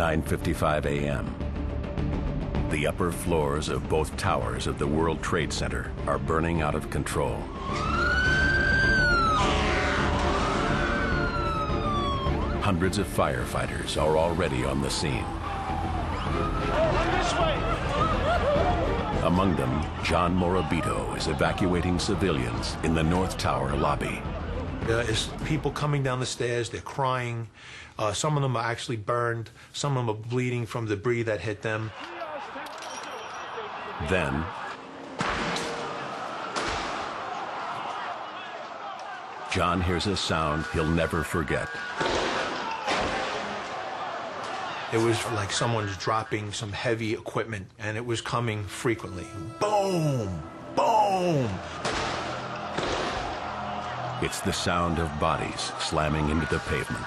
9:55 a.m. The upper floors of both towers of the World Trade Center are burning out of control. Hundreds of firefighters are already on the scene. Among them, John Morabito is evacuating civilians in the North Tower lobby. There's people coming down the stairs, they're crying. Some of them are actually burned. Some of them are bleeding from debris that hit them. Then, John hears a sound he'll never forget. It was like someone's dropping some heavy equipment, and it was coming frequently. Boom! Boom! It's the sound of bodies slamming into the pavement.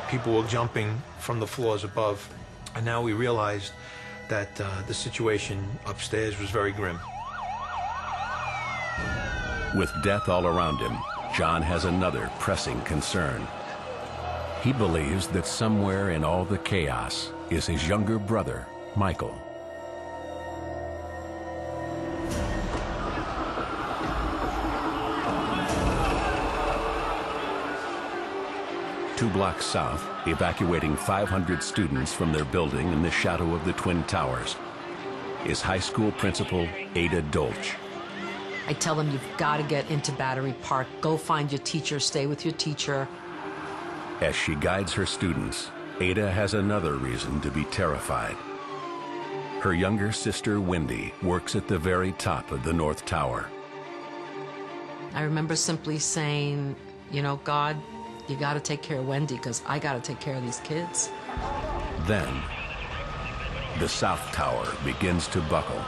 People were jumping from the floors above, and now we realized that the situation upstairs was very grim. With death all around him, John has another pressing concern. He believes that somewhere in all the chaos is his younger brother, Michael. Two blocks south, evacuating 500 students from their building in the shadow of the Twin Towers, is high school principal Ada Dolch. I tell them, you've got to get into Battery Park. Go find your teacher, stay with your teacher. As she guides her students, Ada has another reason to be terrified. Her younger sister, Wendy, works at the very top of the North Tower. I remember simply saying, you know, God, you got to take care of Wendy, because I got to take care of these kids. Then, the South Tower begins to buckle.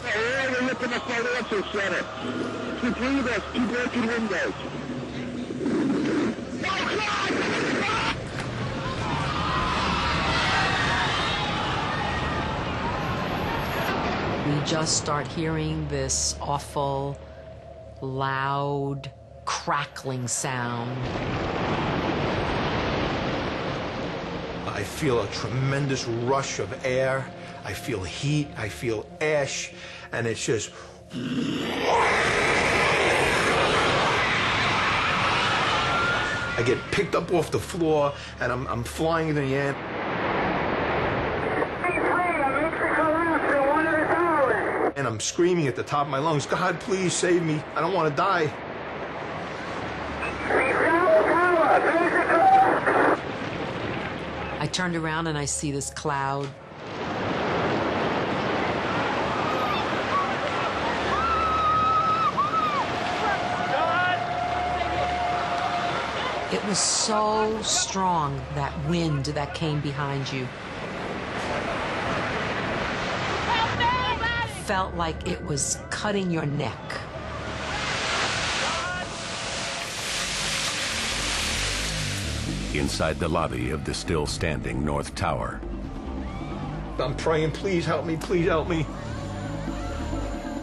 We're looking at the financial center. Between us, two broken windows. We just start hearing this awful, loud, crackling sound. I feel a tremendous rush of air. I feel heat. I feel ash. And it's just... I get picked up off the floor, and I'm flying in the air. And I'm screaming at the top of my lungs, God, please save me. I don't want to die. I turned around and I see this cloud. It was so strong, that wind that came behind you. Felt like it was cutting your neck. Inside the lobby of the still-standing North Tower. I'm praying, please help me, please help me.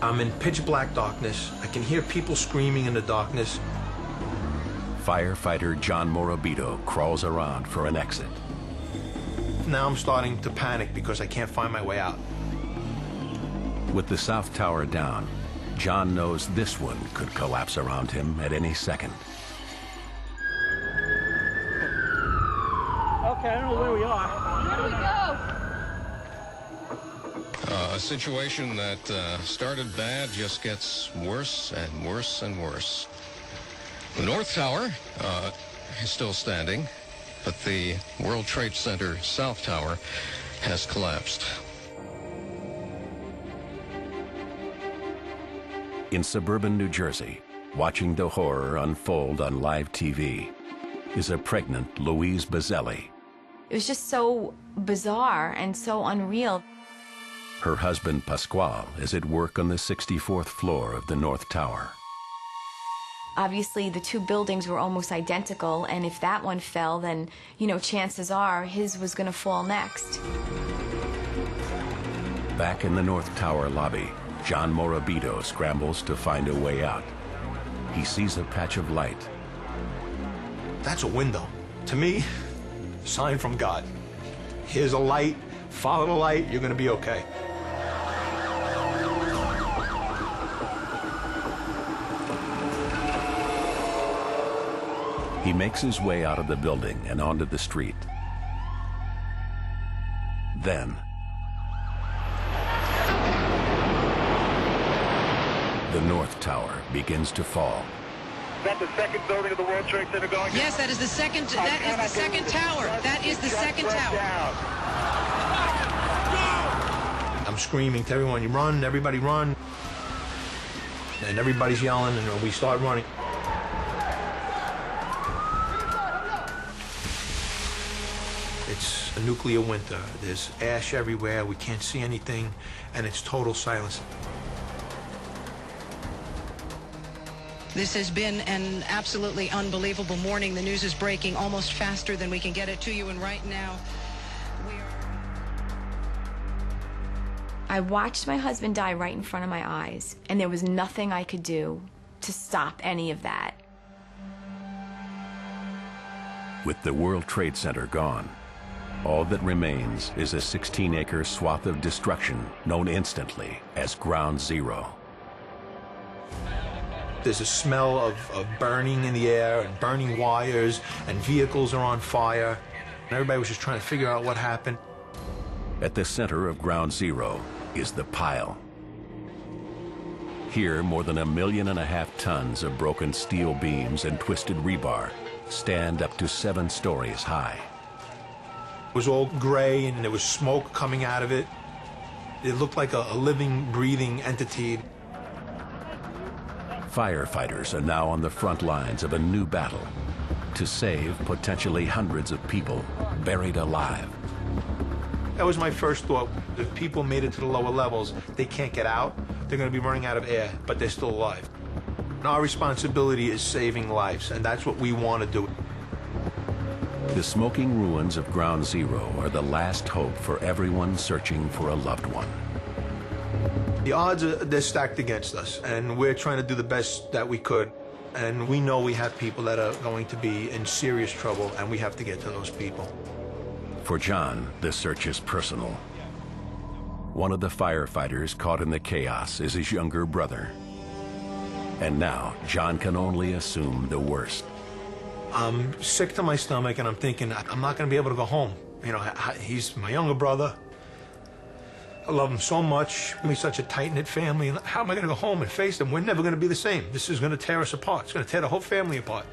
I'm in pitch black darkness. I can hear people screaming in the darkness. Firefighter John Morabito crawls around for an exit. Now I'm starting to panic because I can't find my way out. With the South Tower down, John knows this one could collapse around him at any second. Okay, I don't know where we are. Where do we go? A situation that started bad just gets worse and worse and worse. The North Tower is still standing, but the World Trade Center South Tower has collapsed. In suburban New Jersey, watching the horror unfold on live TV, is a pregnant Louise Bazzelli. It was just so bizarre and so unreal. Her husband, Pasquale, is at work on the 64th floor of the North Tower. Obviously, the two buildings were almost identical, and if that one fell, then, you know, chances are his was going to fall next. Back in the North Tower lobby, John Morabito scrambles to find a way out. He sees a patch of light. That's a window. To me, sign from God. Here's a light, follow the light, you're gonna be okay. He makes his way out of the building and onto the street. Then, the North Tower begins to fall. Is that the second building of the World Trade Center going down? Yes, that is the second. That is the second tower. That is the second tower. I'm screaming to everyone, you run, everybody run. And everybody's yelling, and we start running. It's a nuclear winter. There's ash everywhere, we can't see anything, and it's total silence. This has been an absolutely unbelievable morning. The news is breaking almost faster than we can get it to you, and right now we are... I watched my husband die right in front of my eyes, and there was nothing I could do to stop any of that. With the World Trade Center gone, all that remains is a 16-acre swath of destruction known instantly as Ground Zero. There's a smell of burning in the air and burning wires, and vehicles are on fire. And everybody was just trying to figure out what happened. At the center of Ground Zero is the pile. Here, more than 1.5 million tons of broken steel beams and twisted rebar stand up to 7 stories high. It was all gray, and there was smoke coming out of it. It looked like a living, breathing entity. Firefighters are now on the front lines of a new battle to save potentially hundreds of people buried alive. That was my first thought. If people made it to the lower levels, they can't get out. They're going to be running out of air, but they're still alive. And our responsibility is saving lives, and that's what we want to do. The smoking ruins of Ground Zero are the last hope for everyone searching for a loved one. The odds they're stacked against us, and we're trying to do the best that we could. And we know we have people that are going to be in serious trouble, and we have to get to those people. For John, the search is personal. One of the firefighters caught in the chaos is his younger brother. And now, John can only assume the worst. I'm sick to my stomach, and I'm thinking, I'm not going to be able to go home. You know, he's my younger brother. I love him so much. We're such a tight-knit family. How am I going to go home and face them? We're never going to be the same. This is going to tear us apart. It's going to tear the whole family apart.